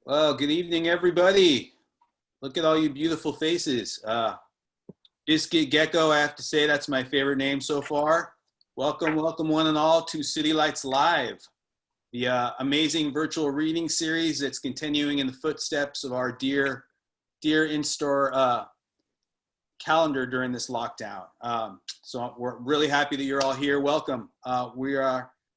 Well, good evening, everybody. Look at all you beautiful faces. Biscuit Gecko, I have to say that's my favorite name so far. Welcome, welcome one and all to City Lights Live, the amazing virtual reading series that's continuing in the footsteps of our dear in-store calendar during this lockdown. So we're really happy that you're all here. Welcome.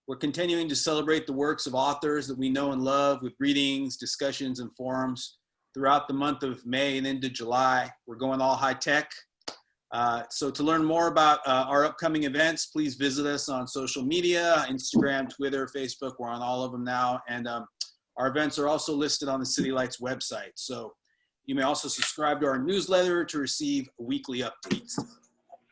We're continuing to celebrate the works of authors that we know and love with readings, discussions, and forums throughout the month of May and into July. We're going all high tech. So to learn more about our upcoming events, please visit us on social media, Instagram, Twitter, Facebook. We're on all of them now. And our events are also listed on the City Lights website. So you may also subscribe to our newsletter to receive weekly updates.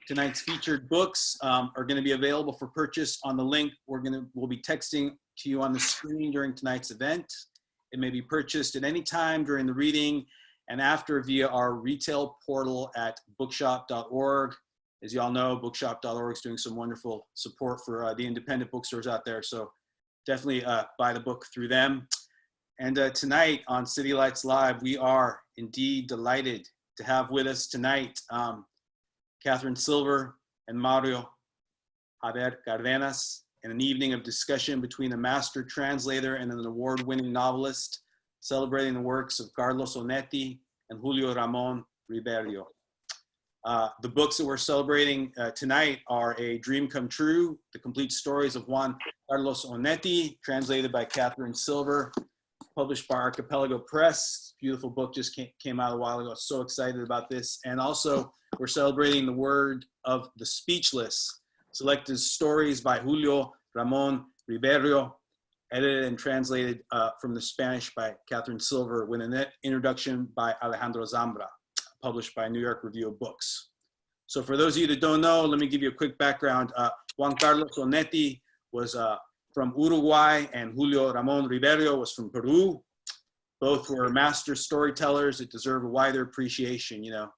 Tonight's featured books are going to be available for purchase on the link we'll be texting to you on the screen during tonight's event. It may be purchased at any time during the reading and after via our retail portal at bookshop.org. As you all know, bookshop.org is doing some wonderful support for the independent bookstores out there. So definitely buy the book through them. And tonight on City Lights Live, we are indeed delighted to have with us tonight Katherine Silver and Mauro Javier Cárdenas in an evening of discussion between a master translator and an award-winning novelist celebrating the works of Carlos Onetti and Julio Ramón Ribeyro. The books that we're celebrating tonight are A Dream Come True, The Complete Stories of Juan Carlos Onetti, translated by Katherine Silver, published by Archipelago Press. Beautiful book, just came out a while ago. So excited about this. And also, we're celebrating the word of the speechless, selected stories by Julio Ramón Ribeyro, edited and translated from the Spanish by Katherine Silver, with an introduction by Alejandro Zambra, published by New York Review of Books. So for those of you that don't know, let me give you a quick background. Juan Carlos Onetti was from Uruguay, and Julio Ramón Ribeyro was from Peru. Both were master storytellers that deserve a wider appreciation. You know,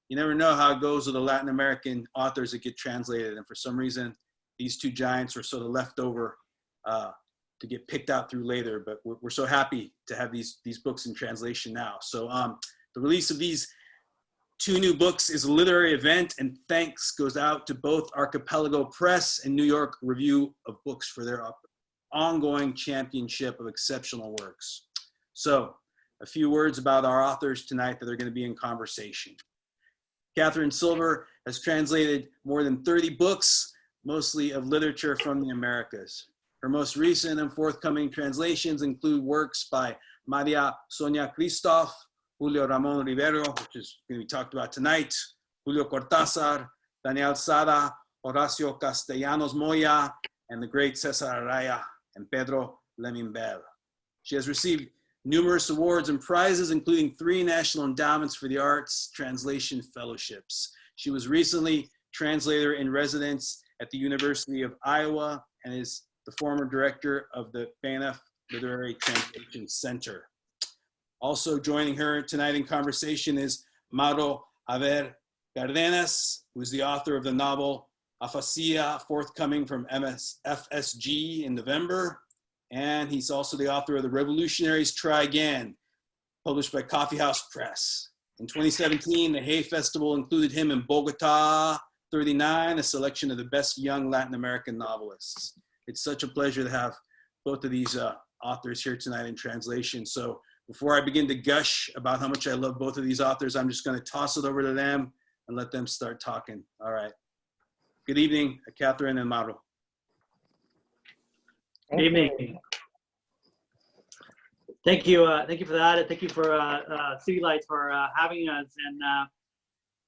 you never know how it goes with the Latin American authors that get translated, and for some reason, these two giants were sort of left over to get picked out through later. But we're so happy to have these books in translation now. So the release of these two new books is a literary event, and thanks goes out to both Archipelago Press and New York Review of Books for their ongoing championship of exceptional works. So a few words about our authors tonight that are going to be in conversation. Katherine Silver has translated more than 30 books, mostly of literature from the Americas. Her most recent and forthcoming translations include works by Maria Sonia Christoph, Julio Ramón Ribeyro, which is going to be talked about tonight, Julio Cortázar, Daniel Sada, Horacio Castellanos Moya, and the great Cesar Araya and Pedro Lemín-Bel. She has received numerous awards and prizes, including 3 National Endowments for the Arts Translation Fellowships. She was recently translator in residence at the University of Iowa and is the former director of the Banff Literary Translation Center. Also joining her tonight in conversation is Mauro Javier Cárdenas, who's the author of the novel Afasia, forthcoming from FSG in November. And he's also the author of The Revolutionaries Try Again, published by Coffee House Press. In 2017, the Hay Festival included him in Bogota 39, a selection of the best young Latin American novelists. It's such a pleasure to have both of these authors here tonight in translation. So before I begin to gush about how much I love both of these authors, I'm just going to toss it over to them and let them start talking. All right. Good evening, Katherine and Mauro. Good evening. Thank you for that. Thank you for City Lights for having us. And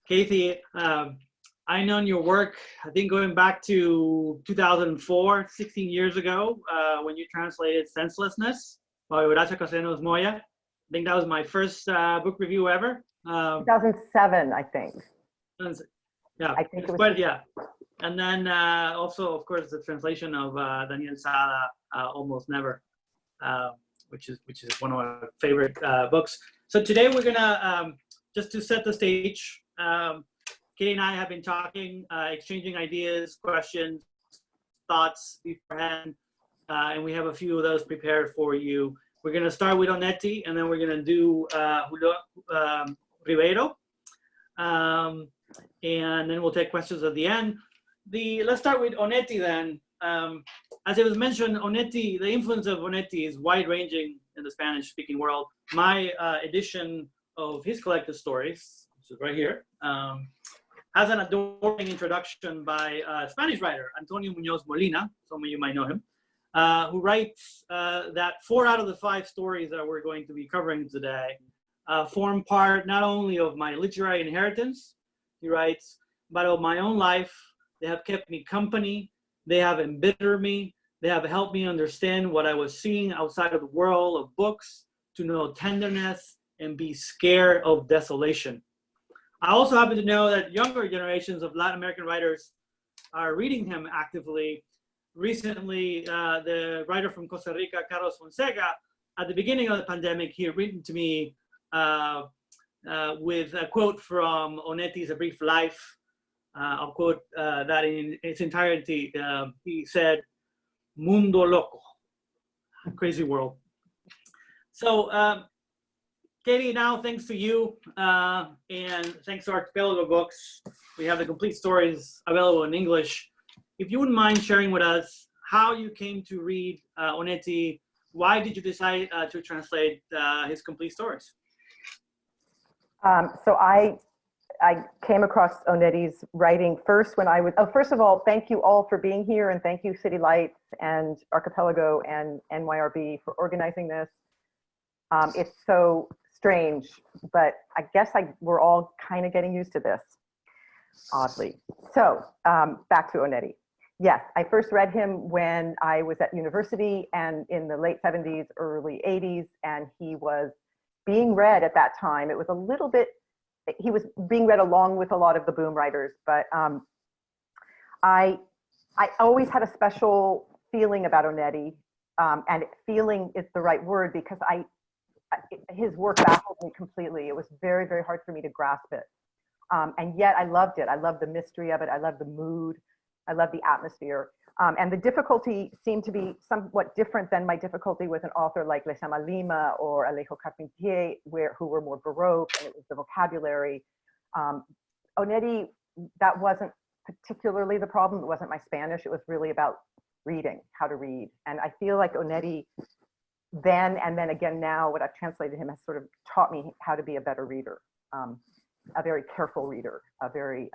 Kathy, I known your work, I think going back to 2004, 16 years ago, when you translated Senselessness by Horacio Castellanos Moya. I think that was my first book review ever. 2007, I think. Yeah, I think it was quite, yeah. And then also, of course, the translation of Daniel Sada, Almost Never, which is one of my favorite books. So today we're gonna, just to set the stage, Katie and I have been talking, exchanging ideas, questions, thoughts beforehand, and we have a few of those prepared for you. We're going to start with Onetti, and then we're going to do Julio, Ribeyro. And then we'll take questions at the end. Let's start with Onetti then. As it was mentioned, Onetti, the influence of Onetti is wide-ranging in the Spanish-speaking world. My edition of his collected stories, which is right here, has an adoring introduction by a Spanish writer, Antonio Muñoz Molina, some of you might know him, who writes that 4 out of the 5 stories that we're going to be covering today form part not only of my literary inheritance, he writes, but of my own life. They have kept me company. They have embittered me. They have helped me understand what I was seeing outside of the world of books, to know tenderness and be scared of desolation. I also happen to know that younger generations of Latin American writers are reading him actively. Recently, the writer from Costa Rica, Carlos Fonseca, at the beginning of the pandemic, he had written to me with a quote from Onetti's A Brief Life. I'll quote that in its entirety. He said, "Mundo loco," crazy world. So, Katie, now thanks to you and thanks to Archipelago Books, we have the complete stories available in English. If you wouldn't mind sharing with us how you came to read Onetti, why did you decide to translate his complete stories? So I came across Onetti's writing first when I was, first of all, thank you all for being here, and thank you City Lights and Archipelago and NYRB for organizing this. It's so strange, but I guess we're all kind of getting used to this, oddly. So back to Onetti. Yes, I first read him when I was at university and in the late 70s, early 80s, and he was being read at that time. It was a little bit, he was being read along with a lot of the boom writers, but I always had a special feeling about Onetti, and feeling is the right word because his work baffled me completely. It was very, very hard for me to grasp it. And yet I loved it. I loved the mystery of it. I loved the mood. I loved the atmosphere. And the difficulty seemed to be somewhat different than my difficulty with an author like Les Llama Lima or Alejo Carpentier, who were more Baroque, and it was the vocabulary. Onetti, that wasn't particularly the problem. It wasn't my Spanish. It was really about reading, how to read. And I feel like Onetti then and then again now, what I've translated him has sort of taught me how to be a better reader, a very careful reader, a very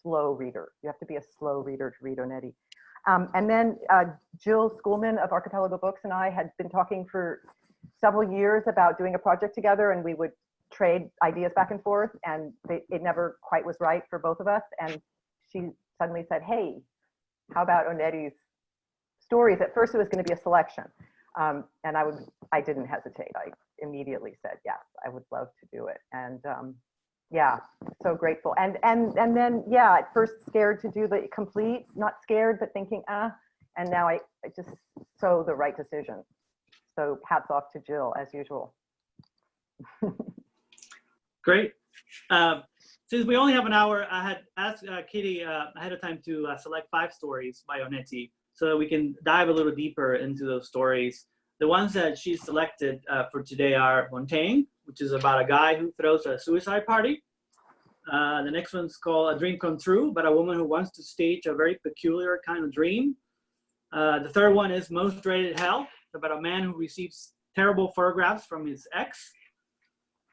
slow reader. You have to be a slow reader to read Onetti. And then Jill Schoolman of Archipelago Books and I had been talking for several years about doing a project together, and we would trade ideas back and forth, and it never quite was right for both of us. And she suddenly said, "Hey, how about Onetti's stories?" At first it was going to be a selection. And I didn't hesitate. I immediately said, yes, I would love to do it. And yeah, so grateful. And then, yeah, at first scared to do the complete, not scared, but thinking, and now I just, so the right decision. So hats off to Jill as usual. Great. Since we only have an hour, I had asked Katie ahead of time to select 5 stories by Onetti, so that we can dive a little deeper into those stories. The ones that she selected for today are Montaigne, which is about a guy who throws a suicide party. The next one's called A Dream Come True, about a woman who wants to stage a very peculiar kind of dream. The third one is Most Dreaded Hell, about a man who receives terrible photographs from his ex.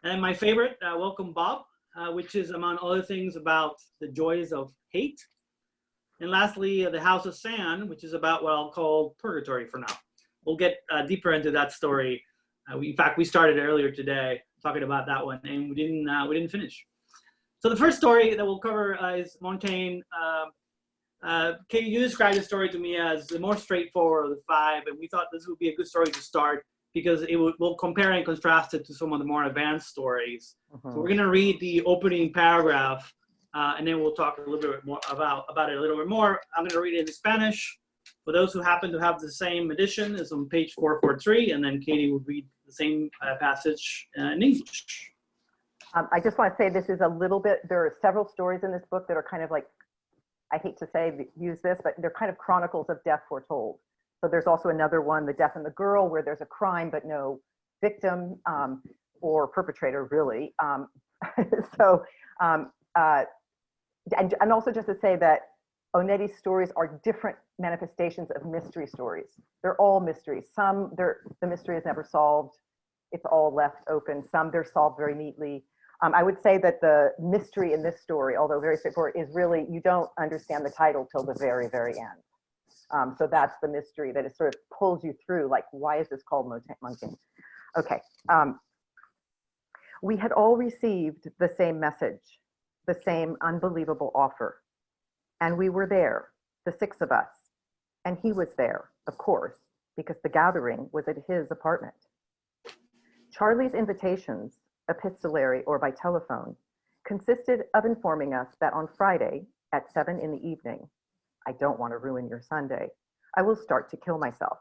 And my favorite, Welcome Bob, which is, among other things, about the joys of hate. And lastly, The House of Sand, which is about what I'll call purgatory for now. We'll get deeper into that story. In fact, we started earlier today talking about that one, and we didn't finish. So the first story that we'll cover is Montaigne. Katie, you described the story to me as the more straightforward of the 5, and we thought this would be a good story to start because we'll compare and contrast it to some of the more advanced stories. So we're going to read the opening paragraph. And then we'll talk a little bit more about it a little bit more. I'm going to read it in Spanish. For those who happen to have the same edition, it's on page 443, and then Katie will read the same passage in English. I just want to say this is a little bit, there are several stories in this book that are kind of like, I hate to say use this, but they're kind of chronicles of death foretold. So there's also another one, The Death and the Girl, where there's a crime but no victim or perpetrator, really. So, and also just to say that Onetti's stories are different manifestations of mystery stories. They're all mysteries. Some, the mystery is never solved. It's all left open. Some, they're solved very neatly. I would say that the mystery in this story, although very straightforward, is really, you don't understand the title till the very, very end. So that's the mystery, that it sort of pulls you through, like, why is this called Montaigne? Okay. We had all received the same message, the same unbelievable offer. And we were there, the 6 of us. And he was there, of course, because the gathering was at his apartment. Charlie's invitations, epistolary or by telephone, consisted of informing us that on Friday at 7 in the evening, I don't want to ruin your Sunday, I will start to kill myself.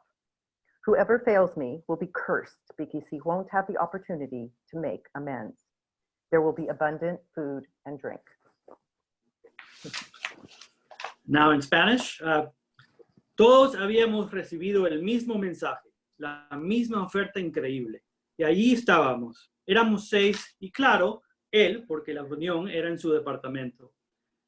Whoever fails me will be cursed because he won't have the opportunity to make amends. There will be abundant food and drink. Now in Spanish, todos habíamos recibido el mismo mensaje, la misma oferta increíble. Y allí estábamos. Éramos 6 y claro, él, porque la reunión era en su departamento.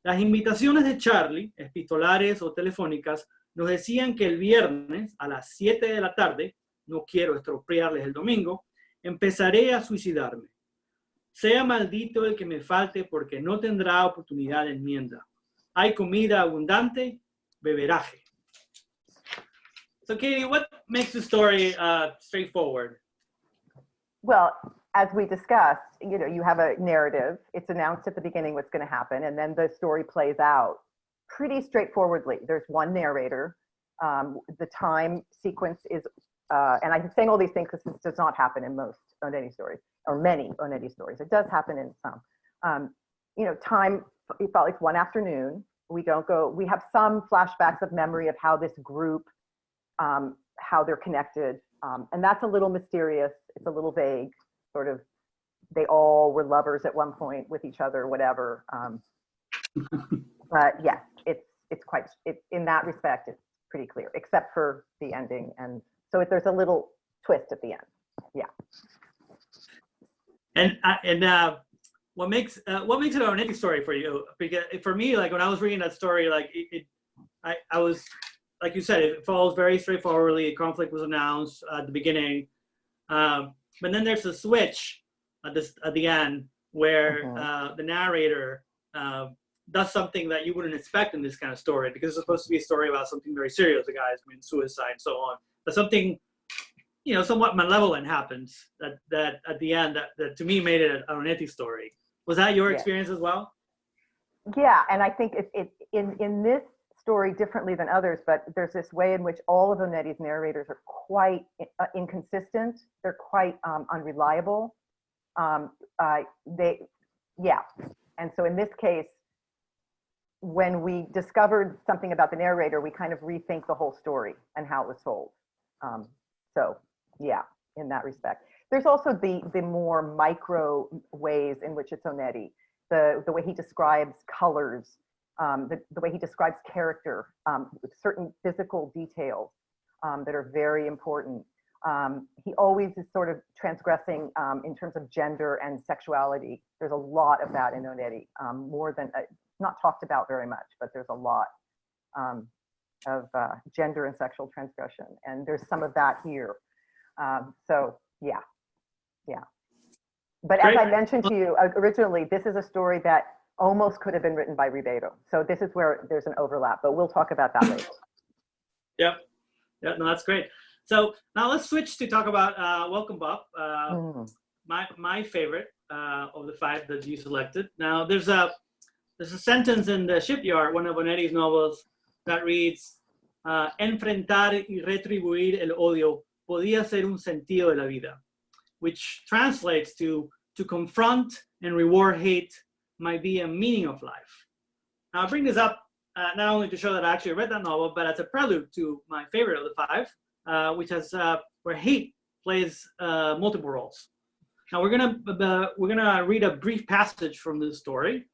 Las invitaciones de Charlie, epistolares o telefónicas, nos decían que el viernes a las 7 de la tarde, no quiero estropearles el domingo, empezaré a suicidarme. Sea maldito el que me falte porque no tendrá oportunidad de enmienda. Hay comida abundante, beberaje. So Katie, what makes the story straightforward? Well, as we discussed, you have a narrative. It's announced at the beginning what's going to happen, and then the story plays out pretty straightforwardly. There's one narrator. The time sequence is, and I'm saying all these things because this does not happen in most Onetti stories, or many Onetti stories. It does happen in some. Time, it felt like one afternoon. We have some flashbacks of memory of how this group, how they're connected. And that's a little mysterious. It's a little vague, sort of, they all were lovers at one point with each other, whatever. But yes, in that respect, it's pretty clear, except for the ending. And so there's a little twist at the end. Yeah. And what makes it an Onetti story for you? Because for me, like when I was reading that story, like I was, like you said, it follows very straightforwardly. Conflict was announced at the beginning, but then there's a switch at the end where the narrator does something that you wouldn't expect in this kind of story, because it's supposed to be a story about something very serious, the guy's committing suicide and so on. But something, somewhat malevolent happens that at the end that to me made it an Onetti story. Was that your experience as well? Yeah, and I think it in this story, differently than others, but there's this way in which all of Onetti's narrators are quite inconsistent. They're quite unreliable. And so in this case, when we discovered something about the narrator, we kind of rethink the whole story and how it was told. So yeah, in that respect. There's also the more micro ways in which it's Onetti, the way he describes colors, the way he describes character, certain physical details that are very important. He always is sort of transgressing in terms of gender and sexuality. There's a lot of that in Onetti, more than, not talked about very much, but there's a lot of gender and sexual transgression. And there's some of that here. So yeah. But as I mentioned to you originally, this is a story that almost could have been written by Ribeyro. So this is where there's an overlap, but we'll talk about that later. Yeah, no, that's great. So now let's switch to talk about Welcome Bob, my favorite of the 5 that you selected. Now there's a sentence in The Shipyard, one of Onetti's novels, that reads, enfrentar y retribuir el odio podía ser un sentido de la vida, which translates to confront and reward hate might be a meaning of life. Now I bring this up not only to show that I actually read that novel, but as a prelude to my favorite of the 5, which has where hate plays multiple roles. Now we're gonna read a brief passage from this story,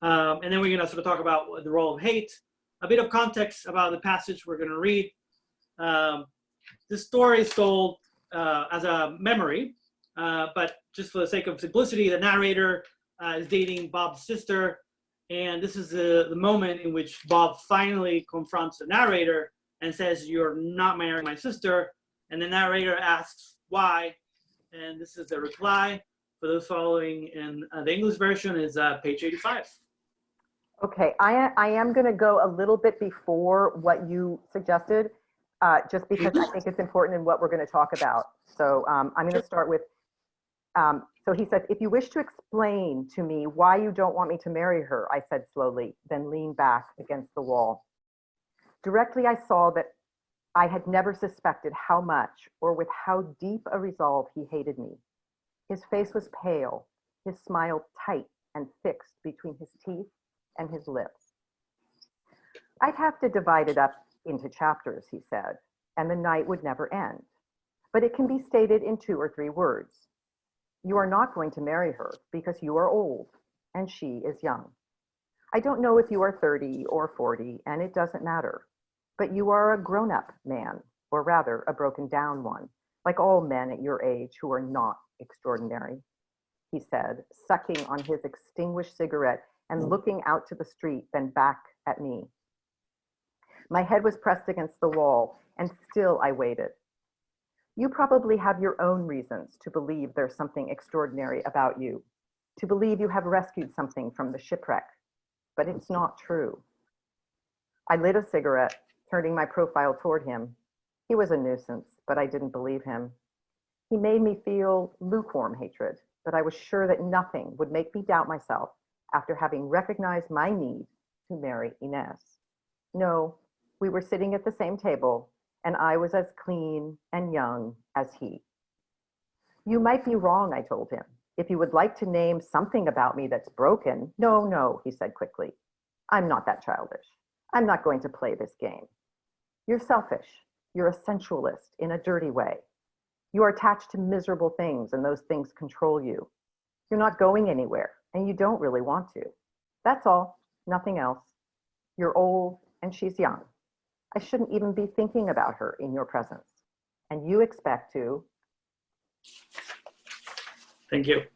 and then we're gonna sort of talk about the role of hate, a bit of context about the passage we're gonna read, This story is told as a memory, but just for the sake of simplicity, the narrator is dating Bob's sister, and this is the moment in which Bob finally confronts the narrator and says, "You're not marrying my sister," and the narrator asks why, and this is the reply. For those following in the English version is page 85. Okay, I am going to go a little bit before what you suggested, just because I think it's important in what we're going to talk about. So I'm going to start with, so he said, "If you wish to explain to me why you don't want me to marry her," I said slowly, then leaned back against the wall. Directly I saw that I had never suspected how much or with how deep a resolve he hated me. His face was pale, his smile tight and fixed between his teeth and his lips. "I'd have to divide it up into chapters," he said, "and the night would never end. But it can be stated in 2 or 3 words. You are not going to marry her because you are old and she is young. I don't know if you are 30 or 40, and it doesn't matter. But you are a grown-up man, or rather a broken down one, like all men at your age who are not extraordinary," he said, sucking on his extinguished cigarette and looking out to the street, then back at me. My head was pressed against the wall, and still I waited. "You probably have your own reasons to believe there's something extraordinary about you, to believe you have rescued something from the shipwreck, but it's not true." I lit a cigarette, turning my profile toward him. He was a nuisance, but I didn't believe him. He made me feel lukewarm hatred, but I was sure that nothing would make me doubt myself after having recognized my need to marry Inez. No, we were sitting at the same table, and I was as clean and young as he. "You might be wrong," I told him. "If you would like to name something about me that's broken." No, he said quickly. "I'm not that childish. I'm not going to play this game. You're selfish. You're a sensualist in a dirty way. You are attached to miserable things, and those things control you. You're not going anywhere, and you don't really want to. That's all, nothing else. You're old, and she's young. I shouldn't even be thinking about her in your presence. And you expect to..." Thank you.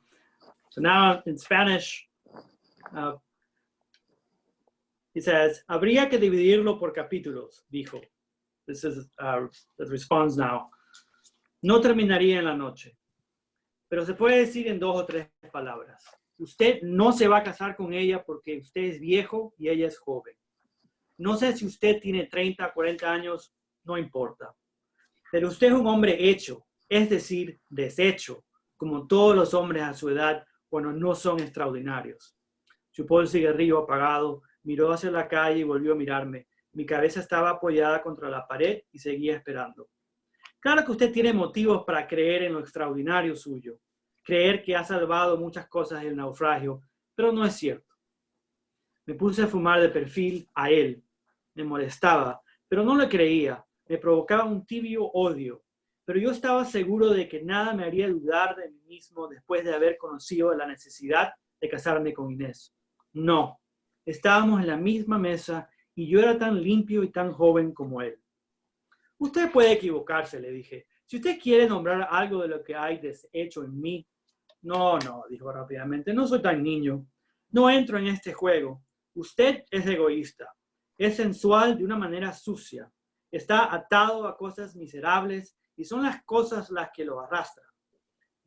So now in Spanish, he says, "Habría que dividirlo por capítulos," dijo. This is the response now. "No terminaría en la noche, pero se puede decir en 2 o 3 palabras. Usted no se va a casar con ella porque usted es viejo y ella es joven. No sé si usted tiene 30, 40 años, no importa. Pero usted es un hombre hecho, es decir, deshecho, como todos los hombres a su edad cuando no son extraordinarios." Chupó el cigarrillo apagado, miró hacia la calle y volvió a mirarme. Mi cabeza estaba apoyada contra la pared y seguía esperando. "Claro que usted tiene motivos para creer en lo extraordinario suyo, creer que ha salvado muchas cosas del naufragio, pero no es cierto." Me puse a fumar de perfil a él. Me molestaba, pero no le creía. Me provocaba un tibio odio. Pero yo estaba seguro de que nada me haría dudar de mí mismo después de haber conocido la necesidad de casarme con Inés. No, estábamos en la misma mesa y yo era tan limpio y tan joven como él. "Usted puede equivocarse", le dije. "Si usted quiere nombrar algo de lo que hay deshecho en mí..." No, dijo rápidamente, "no soy tan niño. No entro en este juego. Usted es egoísta. Es sensual de una manera sucia. Está atado a cosas miserables y son las cosas las que lo arrastran.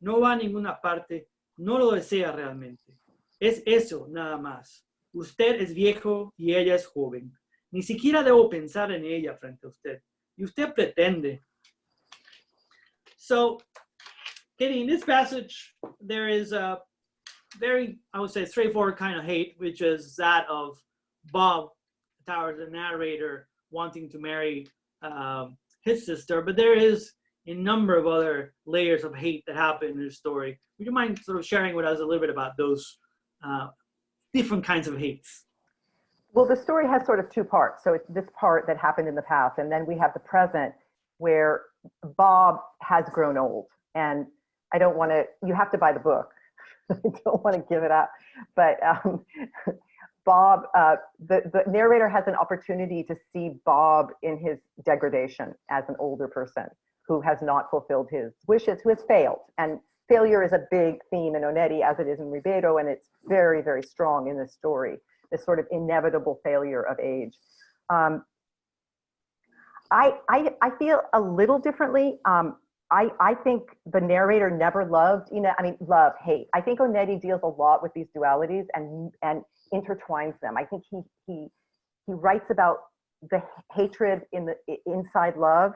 No va a ninguna parte, no lo desea realmente. Es eso nada más. Usted es viejo y ella es joven. Ni siquiera debo pensar en ella frente a usted. Y usted pretende." So, Katie, in this passage, there is a very, I would say, straightforward kind of hate, which is that of Bob towards the narrator wanting to marry his sister. But there is a number of other layers of hate that happen in this story. Would you mind sort of sharing with us a little bit about those different kinds of hates? Well, the story has sort of 2 parts. So it's this part that happened in the past, and then we have the present where Bob has grown old. And I don't want to, you have to buy the book. I don't want to give it up. But Bob, the narrator has an opportunity to see Bob in his degradation as an older person who has not fulfilled his wishes, who has failed. And failure is a big theme in Onetti, as it is in Ribeyro, and it's very, very strong in this story, this sort of inevitable failure of age. I feel a little differently. I think the narrator never loved, love, hate. I think Onetti deals a lot with these dualities and intertwines them. I think he writes about the hatred inside love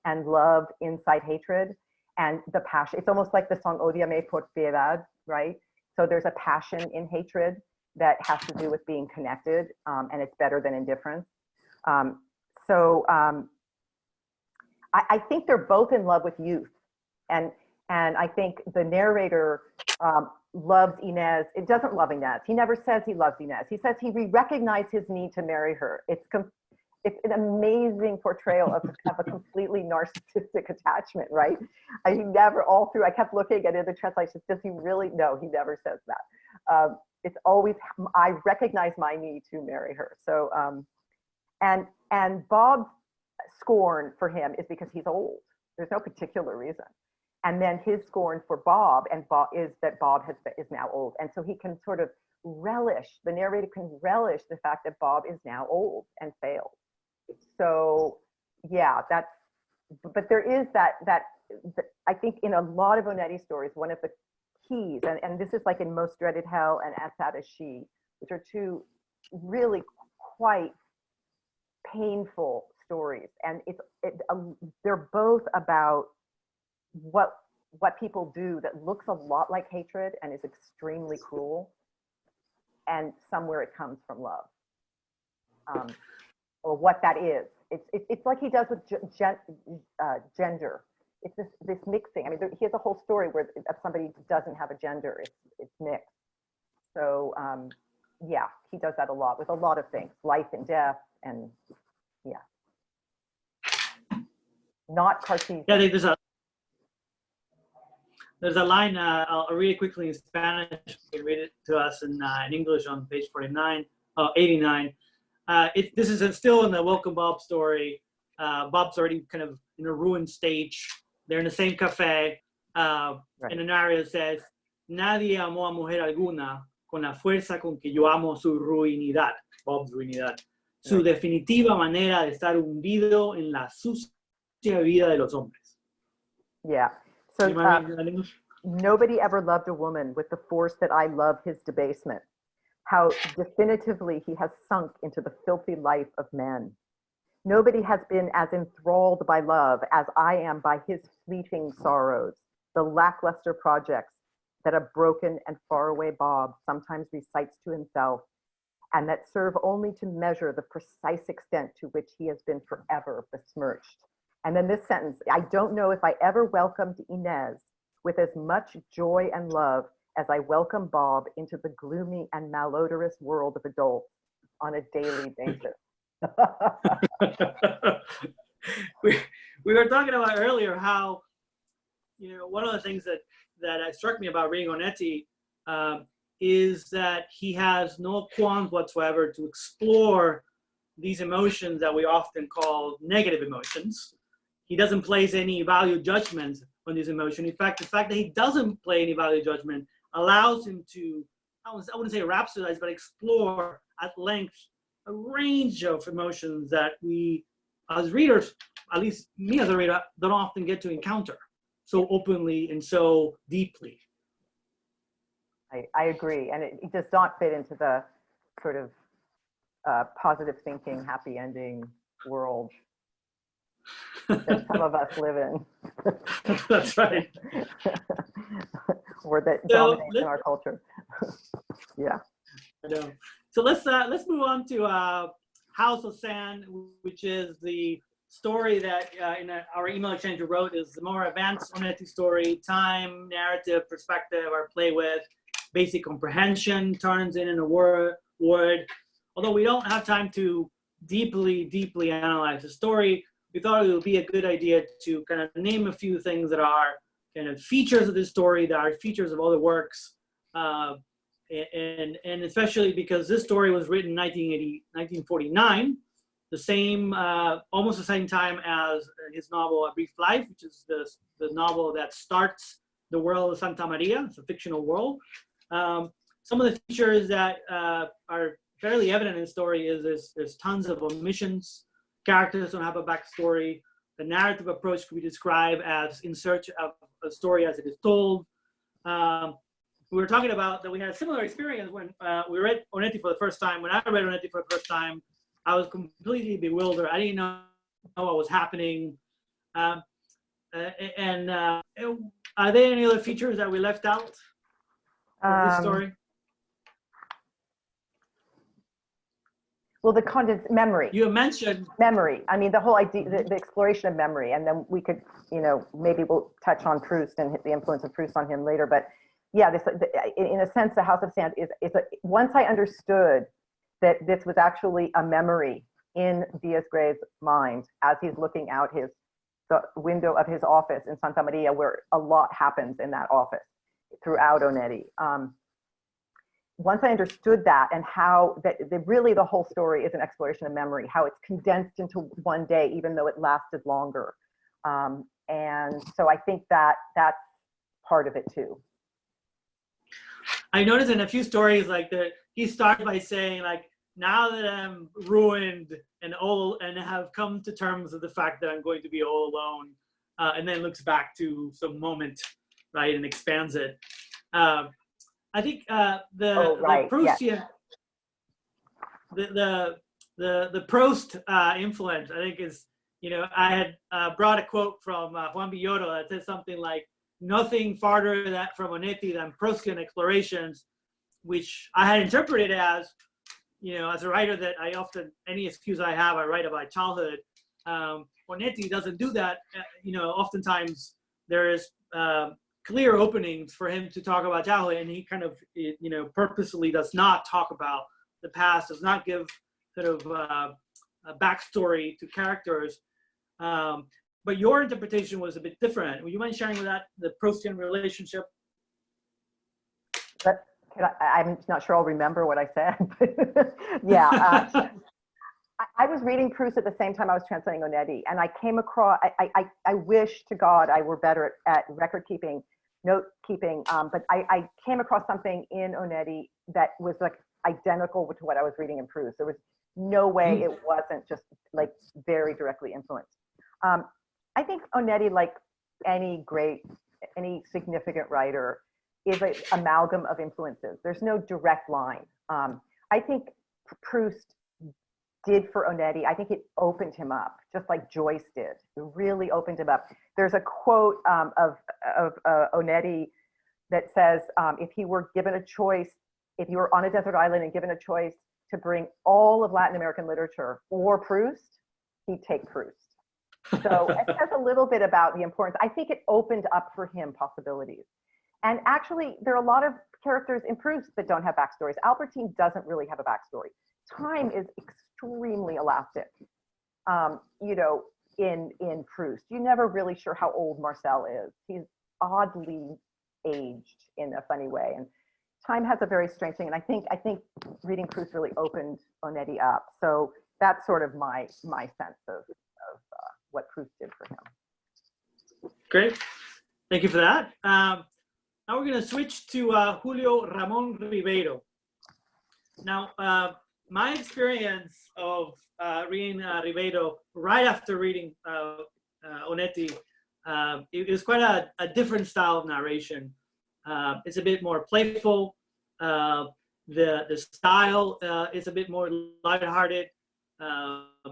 and love inside hatred and the passion. It's almost like the song Odiame por piedad, right? So there's a passion in hatred that has to do with being connected, and it's better than indifference. I think they're both in love with youth, and I think the narrator loves Inez. It doesn't love Inez. He never says he loves Inez. He says he recognized his need to marry her. It's an amazing portrayal of a completely narcissistic attachment, right? He never, all through, I kept looking at the translations. Does he really? No, he never says that. It's always, I recognize my need to marry her. So, and Bob's scorn for him is because he's old. There's no particular reason. And then his scorn for Bob is that Bob is now old. And so he can sort of relish, the narrator can relish the fact that Bob is now old and failed. So yeah, but there is that I think in a lot of Onetti stories, one of the keys, and this is like in Most Dreaded Hell and As Sad as She, which are two really quite painful stories, and they're both about what people do that looks a lot like hatred and is extremely cruel, and somewhere it comes from love, or what that is. It's like he does with gender. It's this mixing. I mean, he has a whole story where if somebody doesn't have a gender, it's mixed. So yeah, he does that a lot with a lot of things, life and death, and yeah. Not Cartesian. Yeah, there's a line, I'll read it quickly in Spanish. You can read it to us in English on page 89. This is still in the Welcome Bob story. Bob's already kind of in a ruined stage. They're in the same cafe. Right. And the narrator says, nadie amó a mujer alguna con la fuerza con que yo amo su ruinidad, Bob's ruinidad. Su definitiva manera de estar hundido en la sucia vida de los hombres. Yeah. So nobody ever loved a woman with the force that I love his debasement. How definitively he has sunk into the filthy life of men. Nobody has been as enthralled by love as I am by his fleeting sorrows, the lackluster projects that a broken and faraway Bob sometimes recites to himself, and that serve only to measure the precise extent to which he has been forever besmirched. And then this sentence, I don't know if I ever welcomed Inez with as much joy and love as I welcome Bob into the gloomy and malodorous world of adults on a daily basis. we were talking about earlier how, one of the things that struck me about reading Onetti is that he has no qualms whatsoever to explore these emotions that we often call negative emotions. He doesn't place any value judgment on these emotions. In fact, the fact that he doesn't play any value judgment allows him to, I wouldn't say rhapsodize, but explore at length a range of emotions that we, as readers, at least me as a reader, don't often get to encounter so openly and so deeply. I agree, and it does not fit into the sort of positive thinking, happy ending world that some of us live in. That's right. Or that dominates in our culture. Yeah. I know. So let's move on to House of Sand, which is the story that in our email exchange we wrote is the more advanced Onetti story, time, narrative, perspective, or play with, basic comprehension, turns in a word. Although we don't have time to deeply analyze the story, we thought it would be a good idea to kind of name a few things that are kind of features of this story, that are features of other works, and especially because this story was written in 1949, the same, almost the same time as his novel A Brief Life, which is the novel that starts the world of Santa Maria. It's a fictional world. Some of the features that are fairly evident in the story is there's tons of omissions. Characters don't have a backstory. The narrative approach could be described as in search of a story as it is told. We were talking about that we had a similar experience when we read Onetti for the first time. When I read Onetti for the first time, I was completely bewildered. I didn't know what was happening. Are there any other features that we left out of this story? Well, the condensed memory. You mentioned Memory. I mean, the whole idea, the exploration of memory, and then we could, maybe we'll touch on Proust and the influence of Proust on him later. But yeah, in a sense, the House of Sand once I understood that this was actually a memory in Diaz-Gray's mind as he's looking out the window of his office in Santa Maria, where a lot happens in that office throughout Onetti. Once I understood that and how really the whole story is an exploration of memory, how it's condensed into one day, even though it lasted longer. And so I think that's part of it too. I noticed in a few stories like that, he starts by saying like, now that I'm ruined and old and have come to terms with the fact that I'm going to be all alone, and then looks back to some moment, right, and expands it. I think the Proustian, yes. the Proust influence, I think is, I had brought a quote from Juan Villoro that says something like, nothing farther from Onetti than Proustian explorations, which I had interpreted as, as a writer that I often, any excuse I have, I write about childhood. Onetti doesn't do that. Oftentimes there is clear openings for him to talk about childhood, and he kind of, purposely does not talk about the past, does not give sort of a backstory to characters. But your interpretation was a bit different. Would you mind sharing with that the Proustian relationship? I'm not sure I'll remember what I said. Yeah. I was reading Proust at the same time I was translating Onetti, and I came across, I wish to God I were better at record keeping, note keeping, but I came across something in Onetti that was like identical to what I was reading in Proust. There was no way it wasn't just like very directly influenced. I think Onetti, like any significant writer, is an amalgam of influences. There's no direct line. I think Proust did for Onetti, I think it opened him up, just like Joyce did. It really opened him up. There's a quote of Onetti that says, if he were given a choice, if you were on a desert island and given a choice to bring all of Latin American literature or Proust, he'd take Proust. So it says a little bit about the importance. I think it opened up for him possibilities. And actually, there are a lot of characters in Proust that don't have backstories. Albertine doesn't really have a backstory. Time is extremely elastic. In Proust, you're never really sure how old Marcel is. He's oddly aged in a funny way, and time has a very strange thing. And I think reading Proust really opened Onetti up. So that's sort of my sense of what Proust did for him. Great, thank you for that. Now we're going to switch to Julio Ramón Ribeyro. Now, my experience of reading Ribeyro right after reading Onetti, it was quite a different style of narration. It's a bit more playful. The style is a bit more lighthearted.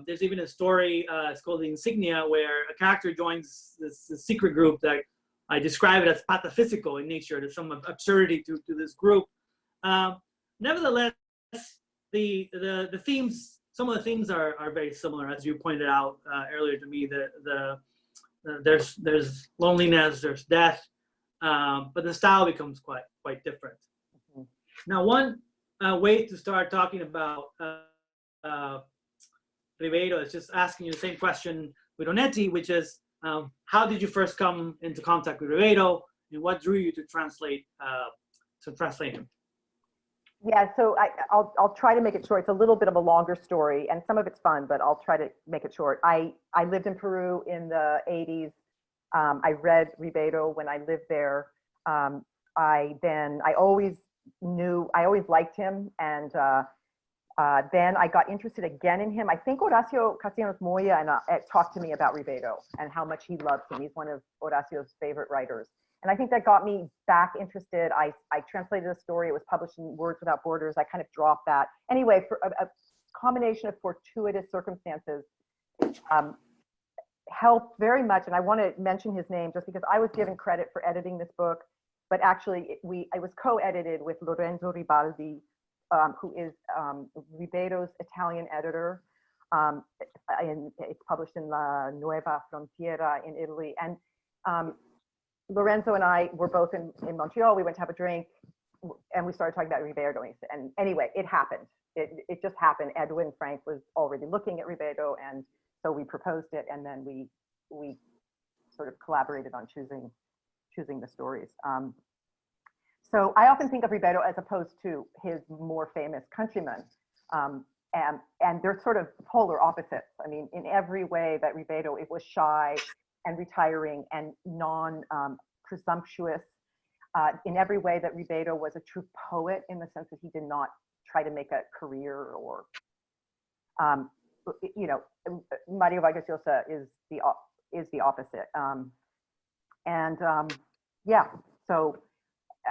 There's even a story, it's called The Insignia, where a character joins this secret group that I describe it as pataphysical in nature. There's some absurdity to this group. Nevertheless, the themes, some of the themes are very similar, as you pointed out earlier to me. There's loneliness, there's death, but the style becomes quite different. Mm-hmm. Now, one way to start talking about Ribeyro is just asking you the same question with Onetti, which is, how did you first come into contact with Ribeyro, and what drew you to translate him? Yeah, so I'll try to make it short. It's a little bit of a longer story, and some of it's fun, but I'll try to make it short. I lived in Peru in the 80s. I read Ribeyro when I lived there. I always liked him, and then I got interested again in him. I think Horacio Castellanos Moya talked to me about Ribeyro and how much he loves him. He's one of Horacio's favorite writers. And I think that got me back interested. I translated the story. It was published in Words Without Borders. I kind of dropped that. Anyway, for a combination of fortuitous circumstances, helped very much. And I want to mention his name just because I was given credit for editing this book, but actually it was co-edited with Lorenzo Ribaldi, who is Ribeiro's Italian editor. And it's published in La Nueva Frontiera in Italy. And Lorenzo and I were both in Montreal. We went to have a drink and we started talking about Ribeyro. And anyway, it happened. It just happened. Edwin Frank was already looking at Ribeyro, and so we proposed it, and then we sort of collaborated on choosing the stories. So I often think of Ribeyro as opposed to his more famous countrymen. And they're sort of polar opposites. I mean, in every way that Ribeyro, it was shy and retiring and non-presumptuous. In every way that Ribeyro was a true poet, in the sense that he did not try to make a career or, Mario Vargas Llosa is the opposite. Yeah, so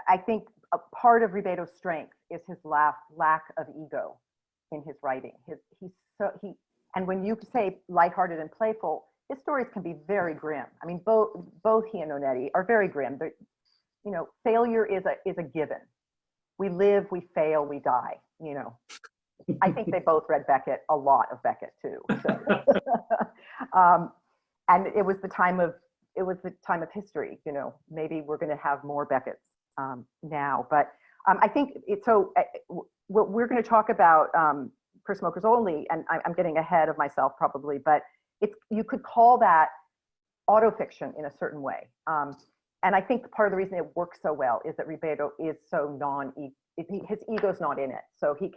I think a part of Ribeiro's strength is his lack of ego in his writing. And when you say lighthearted and playful, his stories can be very grim. I mean, both he and Onetti are very grim. Failure is a given. We live, we fail, we die. I think they both read Beckett, a lot of Beckett too. So. And it was the time of history. Maybe we're going to have more Becketts now. But I think what we're going to talk about for Smokers Only, and I'm getting ahead of myself probably, but you could call that autofiction in a certain way. And I think part of the reason it works so well is that Ribeyro is so his ego's not in it. So he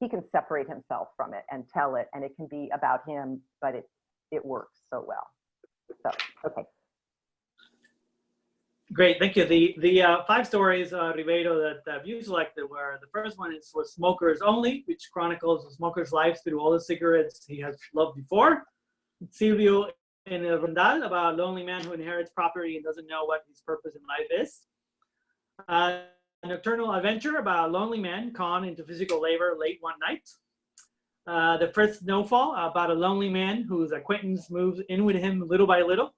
can separate himself from it and tell it, and it can be about him, but it works so well. So, okay. Great, thank you. The 5 stories, Ribeyro, that you selected were, the first one was Smokers Only, which chronicles a smoker's life through all the cigarettes he has loved before. Silvio in El Rondal, about a lonely man who inherits property and doesn't know what his purpose in life is. Nocturnal Adventure, about a lonely man conned into physical labor late one night. The first Snowfall, about a lonely man whose acquaintance moves in with him little by little.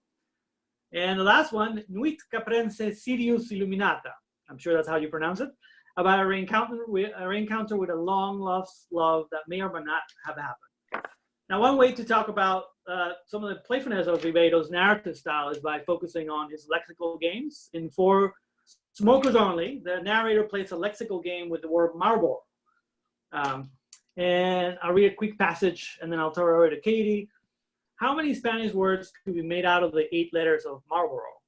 And the last one, Nuit Caprense Sirius Illuminata, I'm sure that's how you pronounce it, about a reencounter with a long-lost love that may or may not have happened. Now, one way to talk about some of the playfulness of Ribeiro's narrative style is by focusing on his lexical games. In For Smokers Only, the narrator plays a lexical game with the word Marlboro. And I'll read a quick passage, and then I'll turn it over to Katie. How many Spanish words could be made out of the 8 letters of Marlboro?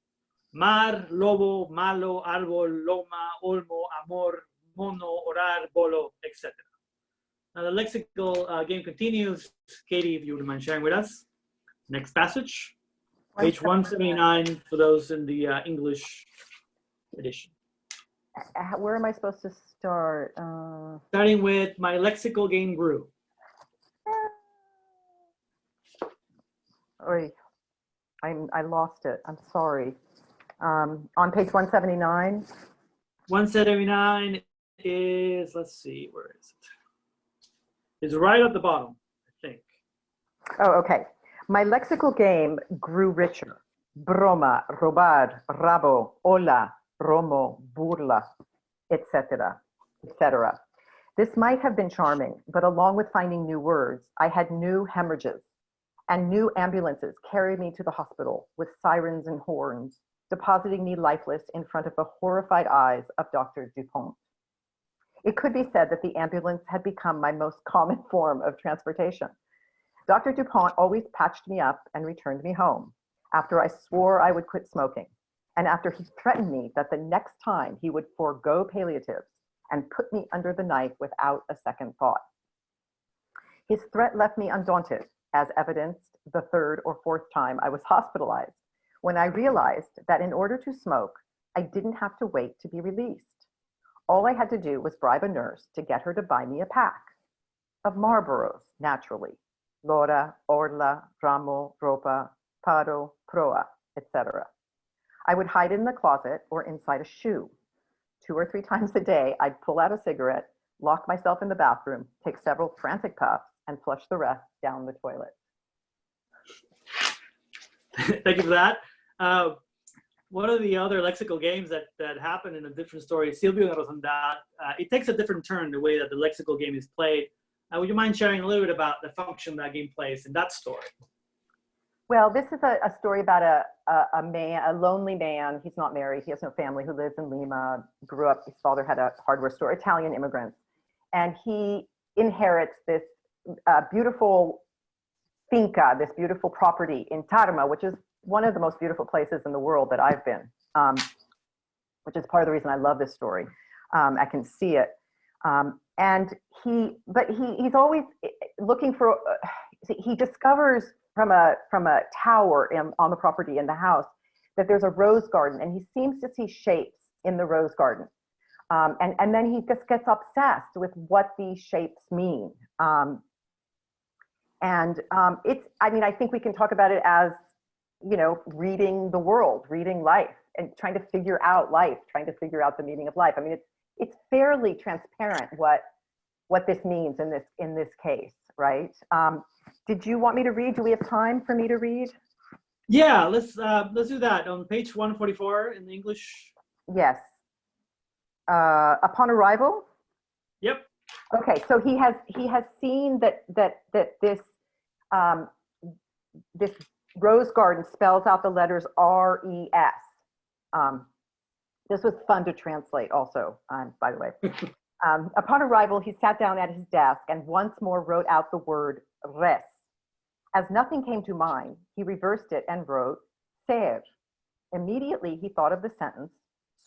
Mar, lobo, malo, árbol, loma, olmo, amor, mono, orar, bolo, etc. Now the lexical game continues. Katie, if you would mind sharing with us. Next passage, page 179 for those in the English edition. Where am I supposed to start? Starting with my lexical game grew. I lost it. I'm sorry. On page 179. 179 is, let's see, where is it? It's right at the bottom, I think. Oh, okay. My lexical game grew richer. Broma, robar, rabo, hola, romo, burla, etc., etc. This might have been charming, but along with finding new words, I had new hemorrhages, and new ambulances carried me to the hospital with sirens and horns, depositing me lifeless in front of the horrified eyes of Dr. Dupont. It could be said that the ambulance had become my most common form of transportation. Dr. Dupont always patched me up and returned me home after I swore I would quit smoking, and after he threatened me that the next time he would forego palliatives and put me under the knife without a second thought. His threat left me undaunted, as evidenced the third or fourth time I was hospitalized, when I realized that in order to smoke, I didn't have to wait to be released. All I had to do was bribe a nurse to get her to buy me a pack of Marlboros, naturally. Lora, Orla, Ramo, Ropa, Paro, Proa, etc. I would hide in the closet or inside a shoe. 2 or 3 times a day, I'd pull out a cigarette, lock myself in the bathroom, take several frantic puffs, and flush the rest down the toilet. Thank you for that. One of the other lexical games that happen in a different story, Silvio and Rosandad, it takes a different turn the way that the lexical game is played. Would you mind sharing a little bit about the function that game plays in that story? Well, this is a story about a lonely man. He's not married. He has no family, who lives in Lima, grew up, his father had a hardware store, Italian immigrants. And he inherits this beautiful finca, this beautiful property in Tarma, which is one of the most beautiful places in the world that I've been, which is part of the reason I love this story. I can see it. And he's always looking for, he discovers from a tower on the property in the house that there's a rose garden, and he seems to see shapes in the rose garden. And then he just gets obsessed with what these shapes mean. It's, I mean, I think we can talk about it as, you know, reading the world, reading life, and trying to figure out life, trying to figure out the meaning of life. I mean, it's fairly transparent what this means in this case, right? Did you want me to read? Do we have time for me to read? Yeah, let's do that on page 144 in the English. Yes. Upon arrival? Yep. Okay, so he has seen that this rose garden spells out the letters R-E-S. This was fun to translate also, by the way. Upon arrival, he sat down at his desk and once more wrote out the word res. As nothing came to mind, he reversed it and wrote ser. Immediately, he thought of the sentence,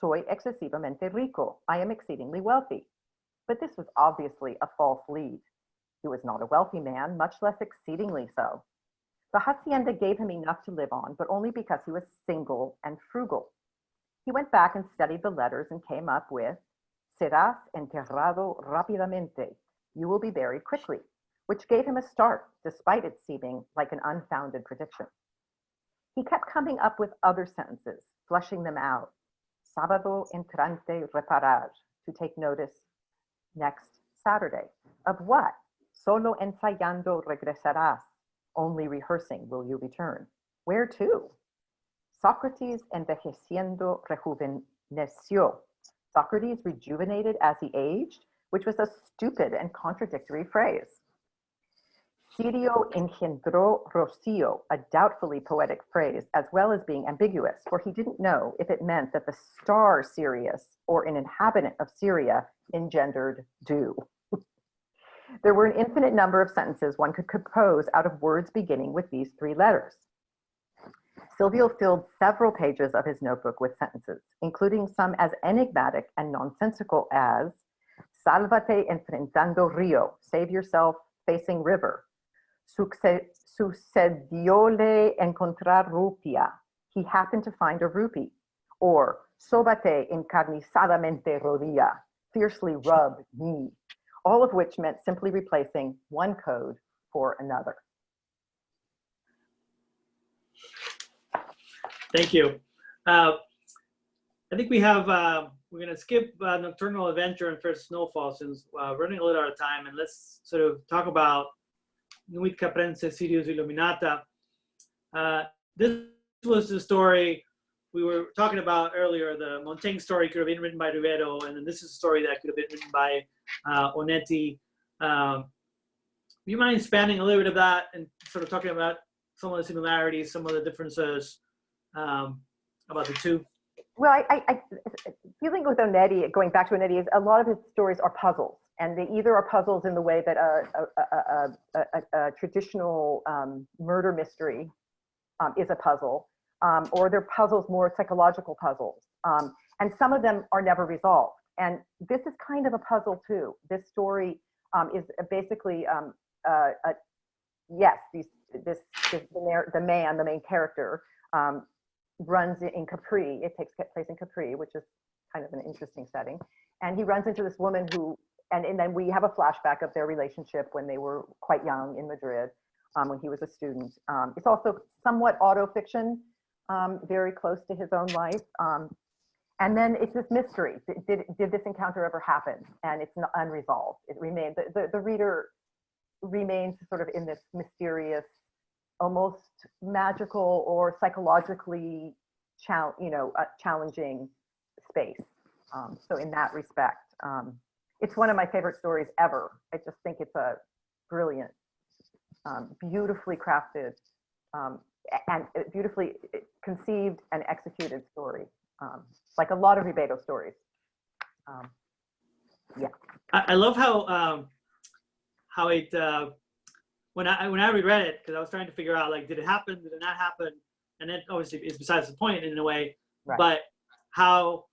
soy excesivamente rico, I am exceedingly wealthy. But this was obviously a false lead. He was not a wealthy man, much less exceedingly so. The hacienda gave him enough to live on, but only because he was single and frugal. He went back and studied the letters and came up with, serás enterrado rápidamente, you will be buried quickly, which gave him a start, despite it seeming like an unfounded prediction. He kept coming up with other sentences, fleshing them out. Sábado entrante reparar, to take notice next Saturday. Of what? Solo ensayando regresarás. Only rehearsing will you return. Where to? Socrates envejeciendo rejuveneció. Socrates rejuvenated as he aged, which was a stupid and contradictory phrase. Sirio engendró rocío, a doubtfully poetic phrase, as well as being ambiguous, for he didn't know if it meant that the star Sirius or an inhabitant of Syria engendered dew. There were an infinite number of sentences one could compose out of words beginning with these 3 letters. Silvio filled several pages of his notebook with sentences, including some as enigmatic and nonsensical as Sálvate enfrentando río, save yourself facing river. Sucedióle encontrar rupia, he happened to find a rupee. Or sóbate encarnizadamente rodilla, fiercely rub knee. All of which meant simply replacing one code for another. Thank you. I think we have, we're going to skip Nocturnal Adventure and First Snowfall since we're running a little out of time, and let's sort of talk about Nuit Caprense Sirius Illuminata. This was the story we were talking about earlier. The Montaigne story could have been written by Ribeyro, and then this is a story that could have been written by Onetti. Do you mind expanding a little bit of that and sort of talking about some of the similarities, some of the differences about the two? Well, I feeling with Onetti, going back to Onetti, is a lot of his stories are puzzles, and they either are puzzles in the way that a traditional murder mystery is a puzzle, or they're puzzles, more psychological puzzles, and some of them are never resolved. And this is kind of a puzzle too. This story is basically, yes, the man, the main character, runs in Capri. It takes place in Capri, which is kind of an interesting setting. And he runs into this woman who, and then we have a flashback of their relationship when they were quite young in Madrid, when he was a student. It's also somewhat autofiction, very close to his own life. And then it's this mystery. Did this encounter ever happen? And it's unresolved. It remains, the reader remains sort of in this mysterious, almost magical or psychologically challenging space. So in that respect, it's one of my favorite stories ever. I just think it's a brilliant, beautifully crafted, and beautifully conceived and executed story. Like a lot of Ribeyro stories. Yeah. I love how it when I reread it, because I was trying to figure out, like, did it happen, did it not happen, and then obviously it's besides the point in a way, Right. But how,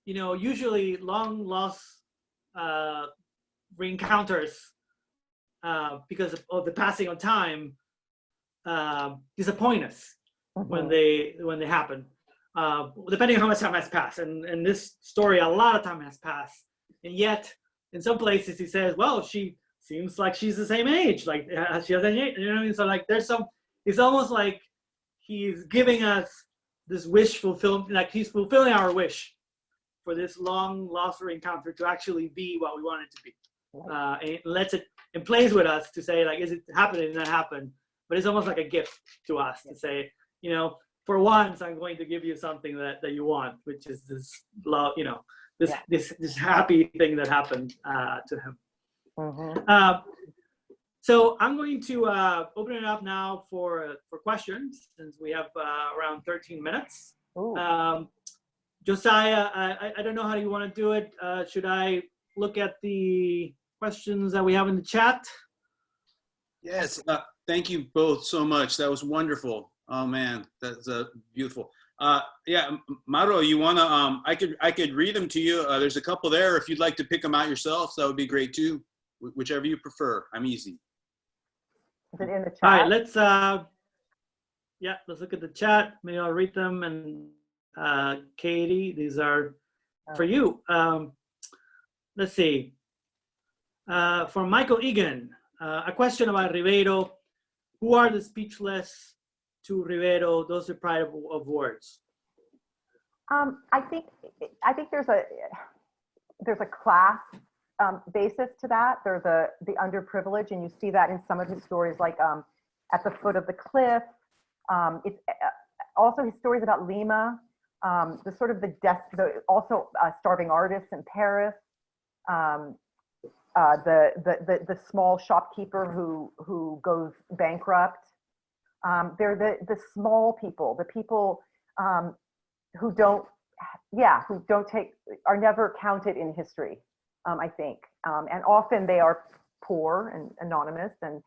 usually long lost reencounters because of the passing of time disappoint us when they happen, depending on how much time has passed. And in this story, a lot of time has passed, and yet in some places he says, well, she seems like she's the same age, like she has any age, you know what I mean? So like there's some, it's almost like he's giving us this wish fulfillment, like he's fulfilling our wish for this long lost encounter to actually be what we want it to be. And lets it, and plays with us to say, like, is it happening, did it not happen? But it's almost like a gift to us to say, for once I'm going to give you something that you want, which is this love, this happy thing that happened to him. So I'm going to open it up now for questions, since we have around 13 minutes. Josiah, I don't know how you want to do it. Should I look at the questions that we have in the chat? Yes, thank you both so much. That was wonderful. Oh man, that's beautiful. Yeah, Mauro, you wanna? I could read them to you. There's a couple there. If you'd like to pick them out yourself, that would be great too. Whichever you prefer. I'm easy. Is it in the chat? All right, let's look at the chat. Maybe I'll read them. And Katie, these are for you. Let's see. For Michael Egan, a question about Ribeyro. Who are the speechless to Ribeyro, those deprived of words? I think there's a class basis to that. There's the underprivileged, and you see that in some of his stories, like At the Foot of the Cliff. It's also his stories about Lima, the sort of also starving artists in Paris, the small shopkeeper who goes bankrupt. They're the small people, the people who are never counted in history, I think. And often they are poor and anonymous. And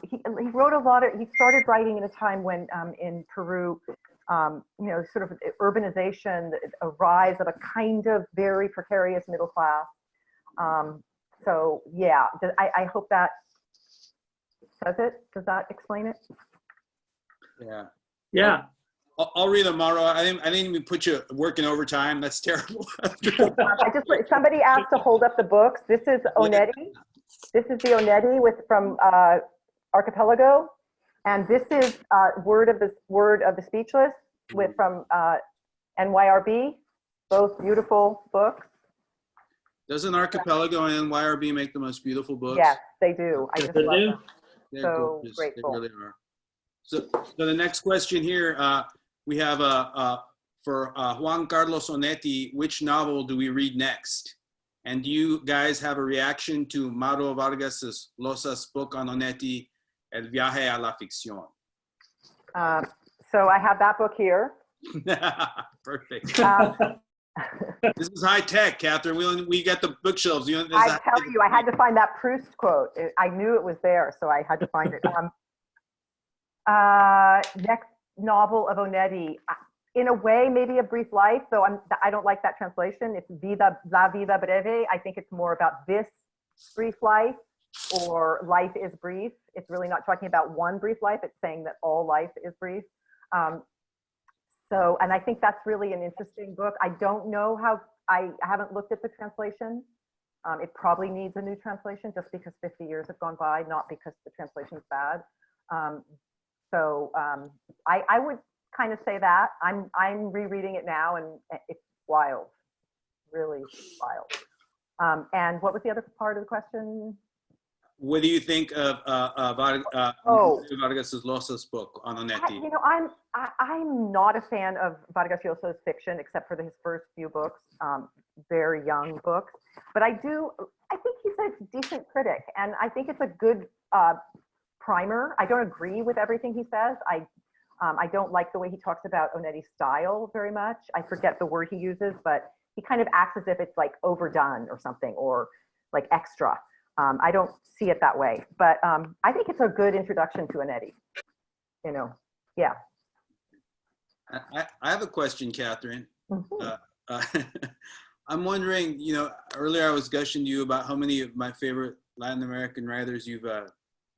he wrote he started writing in a time when in Peru, sort of urbanization, a rise of a kind of very precarious middle class. So yeah, I hope that says it. Does that explain it? Yeah. Yeah. I'll read them, Mauro. I didn't even put you working overtime. That's terrible. Somebody asked to hold up the books. This is Onetti. This is the Onetti from Archipelago, and this is Word of the Speechless from NYRB. Both beautiful books. Doesn't Archipelago and NYRB make the most beautiful books? Yes, they do. I just love them. They're so gorgeous. grateful. They really are. So the next question here, we have for Juan Carlos Onetti, which novel do we read next? And do you guys have a reaction to Mauro Vargas Llosa's book on Onetti, El Viaje a la Ficción? So I have that book here. Perfect. This is high tech, Catherine. We got the bookshelves. I tell you, I had to find that Proust quote. I knew it was there, so I had to find it. Next novel of Onetti. in a way, maybe a brief life, though I don't like that translation. It's la vida breve. I think it's more about this brief life, or life is brief. It's really not talking about one brief life. It's saying that all life is brief. And I think that's really an interesting book. I don't know how, I haven't looked at the translation. It probably needs a new translation just because 50 years have gone by, not because the translation is bad. I would kind of say that. I'm rereading it now, and it's wild, really wild. And what was the other part of the question? What do you think of Vargas Llosa's book on Onetti? I'm not a fan of Vargas Llosa's fiction, except for his first few books, very young books. But I think he's a decent critic, and I think it's a good primer. I don't agree with everything he says. I don't like the way he talks about Onetti's style very much. I forget the word he uses, but he kind of acts as if it's like overdone or something, or like extra. I don't see it that way, but I think it's a good introduction to Onetti. Yeah. I have a question, Katherine. Mm-hmm. I'm wondering, earlier I was gushing to you about how many of my favorite Latin American writers you've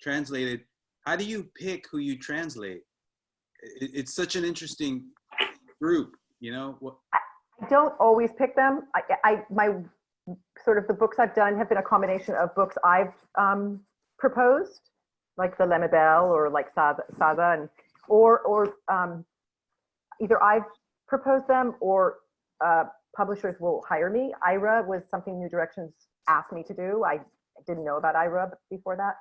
translated. How do you pick who you translate? It's such an interesting group, I don't always pick them. My sort of the books I've done have been a combination of books I've proposed, like the Lemebel or like Sada, and or either I've proposed them or publishers will hire me. Ira was something New Directions asked me to do. I didn't know about Ira before that.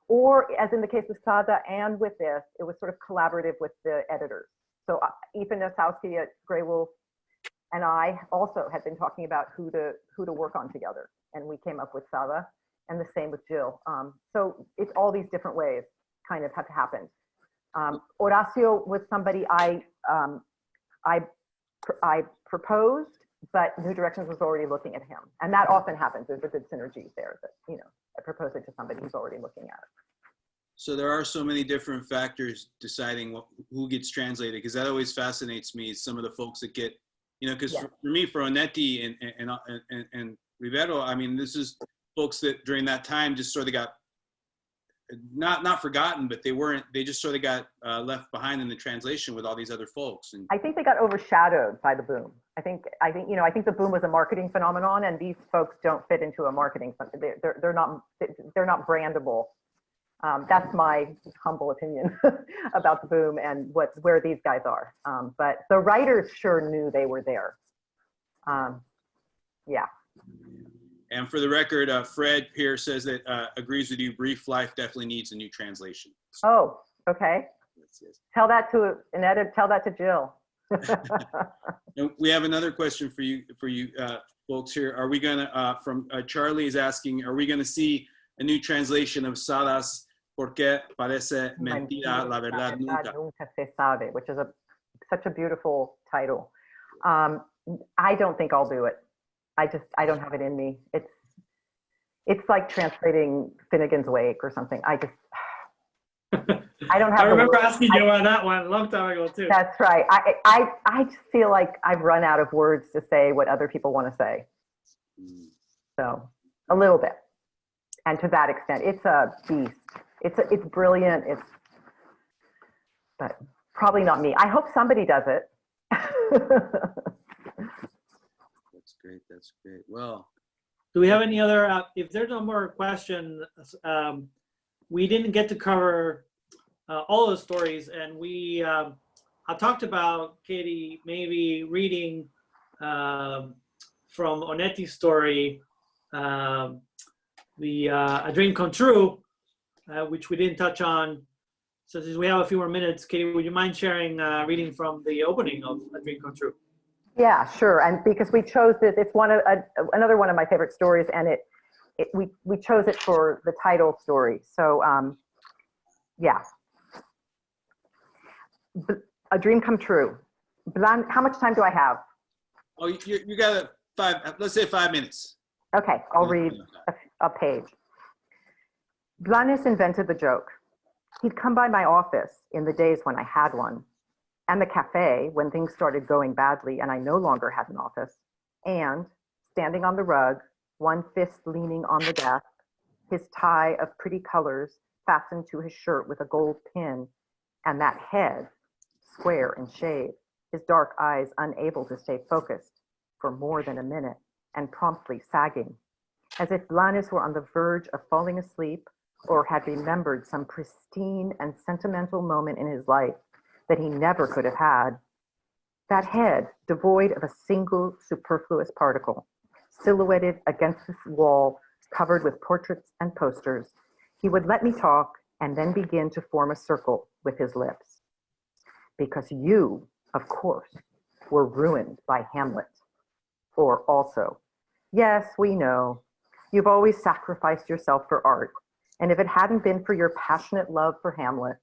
Or as in the case with Sada and with this, it was sort of collaborative with the editors. So Ethan Nosowski at Grey Wolf and I also had been talking about who to work on together, and we came up with Sada, and the same with Jill. So it's all these different ways kind of have happened. Horacio was somebody I proposed, but New Directions was already looking at him, and that often happens. There's a good synergy there that I propose it to somebody who's already looking at it. So there are so many different factors deciding who gets translated, because that always fascinates me. Some of the folks that get, because for me, for Onetti and Ribeyro, I mean, this is folks that during that time just sort of got not forgotten, but they just sort of got left behind in the translation with all these other folks. And I think they got overshadowed by the boom. I think the boom was a marketing phenomenon, and these folks don't fit into a marketing. They're not brandable. That's my humble opinion about the boom and where these guys are. But the writers sure knew they were there. Yeah. And for the record, Fred Pierce says that agrees with you. Brief Life definitely needs a new translation. Oh, okay. Yes. Tell that to an edit. Tell that to Jill. And we have another question for you folks here. Are we gonna from Charlie is asking, are we gonna see a new translation of Sadas Porque parece mentira la verdad nunca se sabe, which is such a beautiful title. I don't think I'll do it. I don't have it in me. It's like translating Finnegan's Wake or something. I don't have. I remember asking you on that one a long time ago too. That's right. I just feel like I've run out of words to say what other people want to say. So a little bit, and to that extent, it's a beast. It's brilliant. But probably not me. I hope somebody does it. That's great. Well, do we have any other, if there's no more questions, we didn't get to cover all the stories, and I talked about, Katie, maybe reading from Onetti's story, A Dream Come True, which we didn't touch on. So since we have a few more minutes, Katie, would you mind sharing reading from the opening of A Dream Come True? Yeah, sure. And because we chose this, it's another one of my favorite stories, and we chose it for the title story. So yeah. A Dream Come True. How much time do I have? Oh, you got let's say 5 minutes. Okay, I'll read a page. Blanes invented the joke. He'd come by my office in the days when I had one. and the cafe when things started going badly and I no longer had an office, and standing on the rug, one fist leaning on the desk, his tie of pretty colors fastened to his shirt with a gold pin, and that head, square and shaved, his dark eyes unable to stay focused for more than a minute and promptly sagging, as if Blanes were on the verge of falling asleep or had remembered some pristine and sentimental moment in his life that he never could have had. That head, devoid of a single superfluous particle, silhouetted against this wall covered with portraits and posters, he would let me talk and then begin to form a circle with his lips. Because you, of course, were ruined by Hamlet. Or also, yes, we know, you've always sacrificed yourself for art, and if it hadn't been for your passionate love for Hamlet.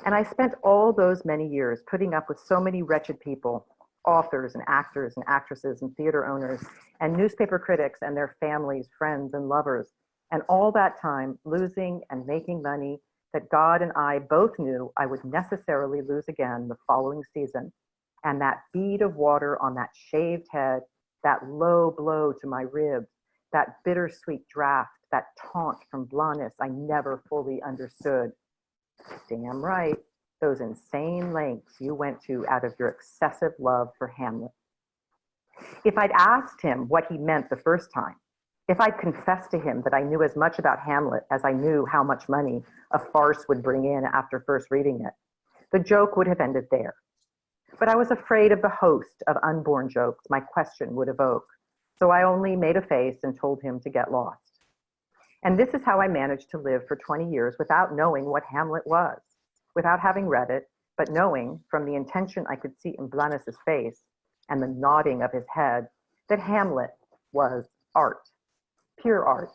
And I spent all those many years putting up with so many wretched people, authors and actors and actresses and theater owners and newspaper critics and their families, friends and lovers, and all that time losing and making money that God and I both knew I would necessarily lose again the following season. And that bead of water on that shaved head, that low blow to my ribs, that bittersweet draft, that taunt from Blanes I never fully understood. Damn right, those insane lengths you went to out of your excessive love for Hamlet. If I'd asked him what he meant the first time, if I'd confessed to him that I knew as much about Hamlet as I knew how much money a farce would bring in after first reading it, the joke would have ended there. But I was afraid of the host of unborn jokes my question would evoke, so I only made a face and told him to get lost. And this is how I managed to live for 20 years without knowing what Hamlet was, without having read it, but knowing from the intention I could see in Blanes's face and the nodding of his head that Hamlet was art, pure art,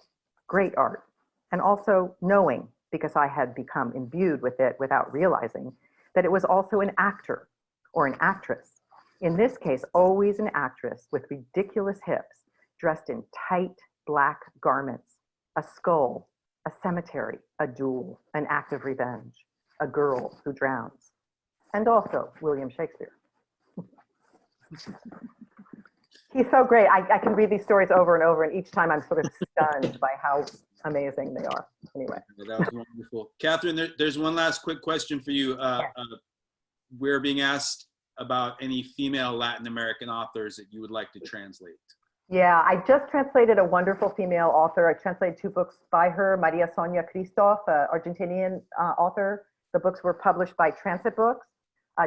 great art, and also knowing, because I had become imbued with it without realizing, that it was also an actor or an actress. In this case, always an actress with ridiculous hips, dressed in tight black garments, a skull, a cemetery, a duel, an act of revenge, a girl who drowns, and also William Shakespeare. He's so great. I can read these stories over and over, and each time I'm sort of stunned by how amazing they are. Anyway. That was wonderful. Catherine, there's one last quick question for you. We're being asked about any female Latin American authors that you would like to translate. Yeah, I just translated a wonderful female author. I translated 2 books by her, Maria Sonia Christoph, Argentinian author. The books were published by Transit Books.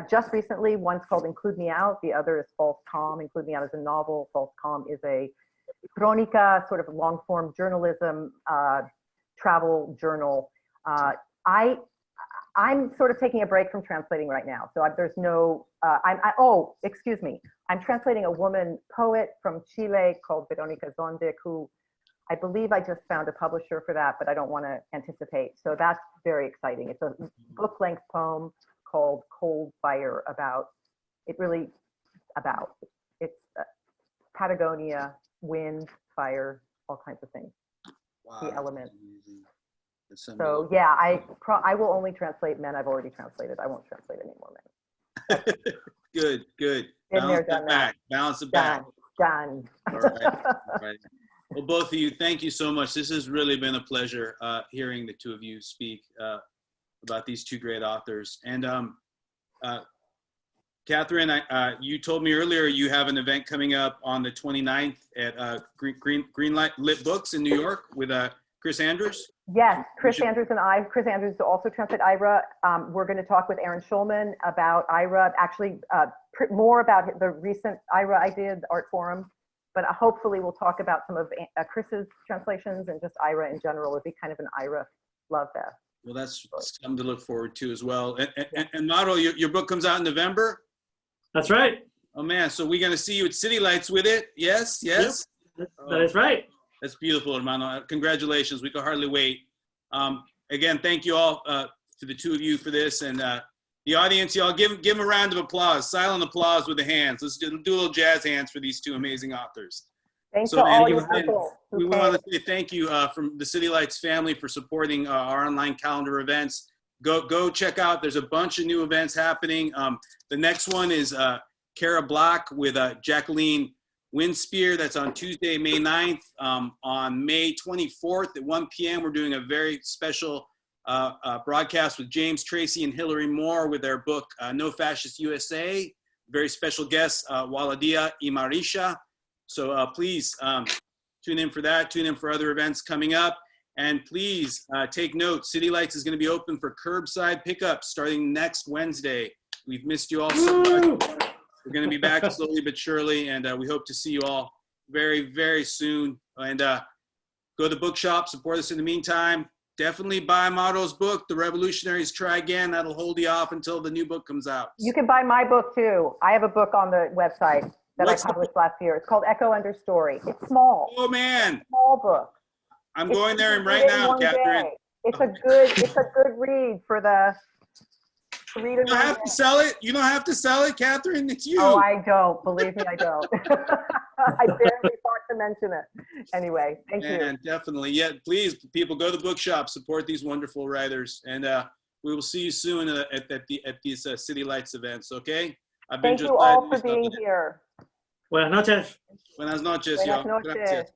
Just recently, one's called Include Me Out, the other is False Calm. Include Me Out is a novel, False Calm is a chronica, sort of long-form journalism, travel journal. I'm sort of taking a break from translating right now. So there's no, oh, excuse me. I'm translating a woman poet from Chile called Veronica Zondic, who I believe I just found a publisher for that, but I don't want to anticipate. So that's very exciting. It's a book-length poem called Cold Fire it's Patagonia, wind, fire, all kinds of things. Wow, the elements. So yeah, I will only translate men I've already translated. I won't translate any more men. Good, good. Balance it back. Done. All right. All right. Well, both of you, thank you so much. This has really been a pleasure hearing the 2 of you speak about these 2 great authors. And Catherine, you told me earlier you have an event coming up on the 29th at Greenlight Lit Books in New York with Chris Andrews. Yes, Chris Andrews and I. Chris Andrews also translate Ira. We're going to talk with Aaron Schulman about Ira, actually more about the recent Ira I did, the Art Forum, but hopefully we'll talk about some of Chris's translations and just Ira in general. It'd be kind of an Ira love fest. Well, that's something to look forward to as well. And Mauro, your book comes out in November? That's right. Oh man, so we're going to see you at City Lights with it? Yes, yes? Yep. That is right. That's beautiful, hermano. Congratulations. We can hardly wait. Again, thank you all to the 2 of you for this. And the audience, y'all, give them a round of applause. Silent applause with the hands. Let's do a little jazz hands for these 2 amazing authors. Thanks to all you people. We want to say thank you from the City Lights family for supporting our online calendar events. go check out. There's a bunch of new events happening. The next one is Cara Block with Jacqueline Winspear. That's on Tuesday, May 9th. On May 24th at 1 p.m., we're doing a very special broadcast with James Tracy and Hillary Moore with their book, No Fascist USA. Very special guest, Waladia Imarisha. So please tune in for that. Tune in for other events coming up. And please take note, City Lights is going to be open for curbside pickup starting next Wednesday. We've missed you all so much. We're going to be back slowly but surely, and we hope to see you all very, very soon. And go to the bookshop, support us in the meantime. Definitely buy Mauro's book, The Revolutionaries Try Again. That'll hold you off until the new book comes out. You can buy my book too. I have a book on the website that I published last year. It's called Echo Understory. It's small. Oh man. Small book. I'm going there and right now, Catherine. It's a good read for the read. You don't have to sell it. You don't have to sell it, Catherine. It's you. Oh, I don't. Believe me, I don't. I barely thought to mention it. Anyway, thank you. Definitely. Yeah, please, people, go to the bookshop, support these wonderful writers, and we will see you soon at these City Lights events. Okay. Thank you all for being here. Buenas noches. Buenas noches, y'all. Buenas noches.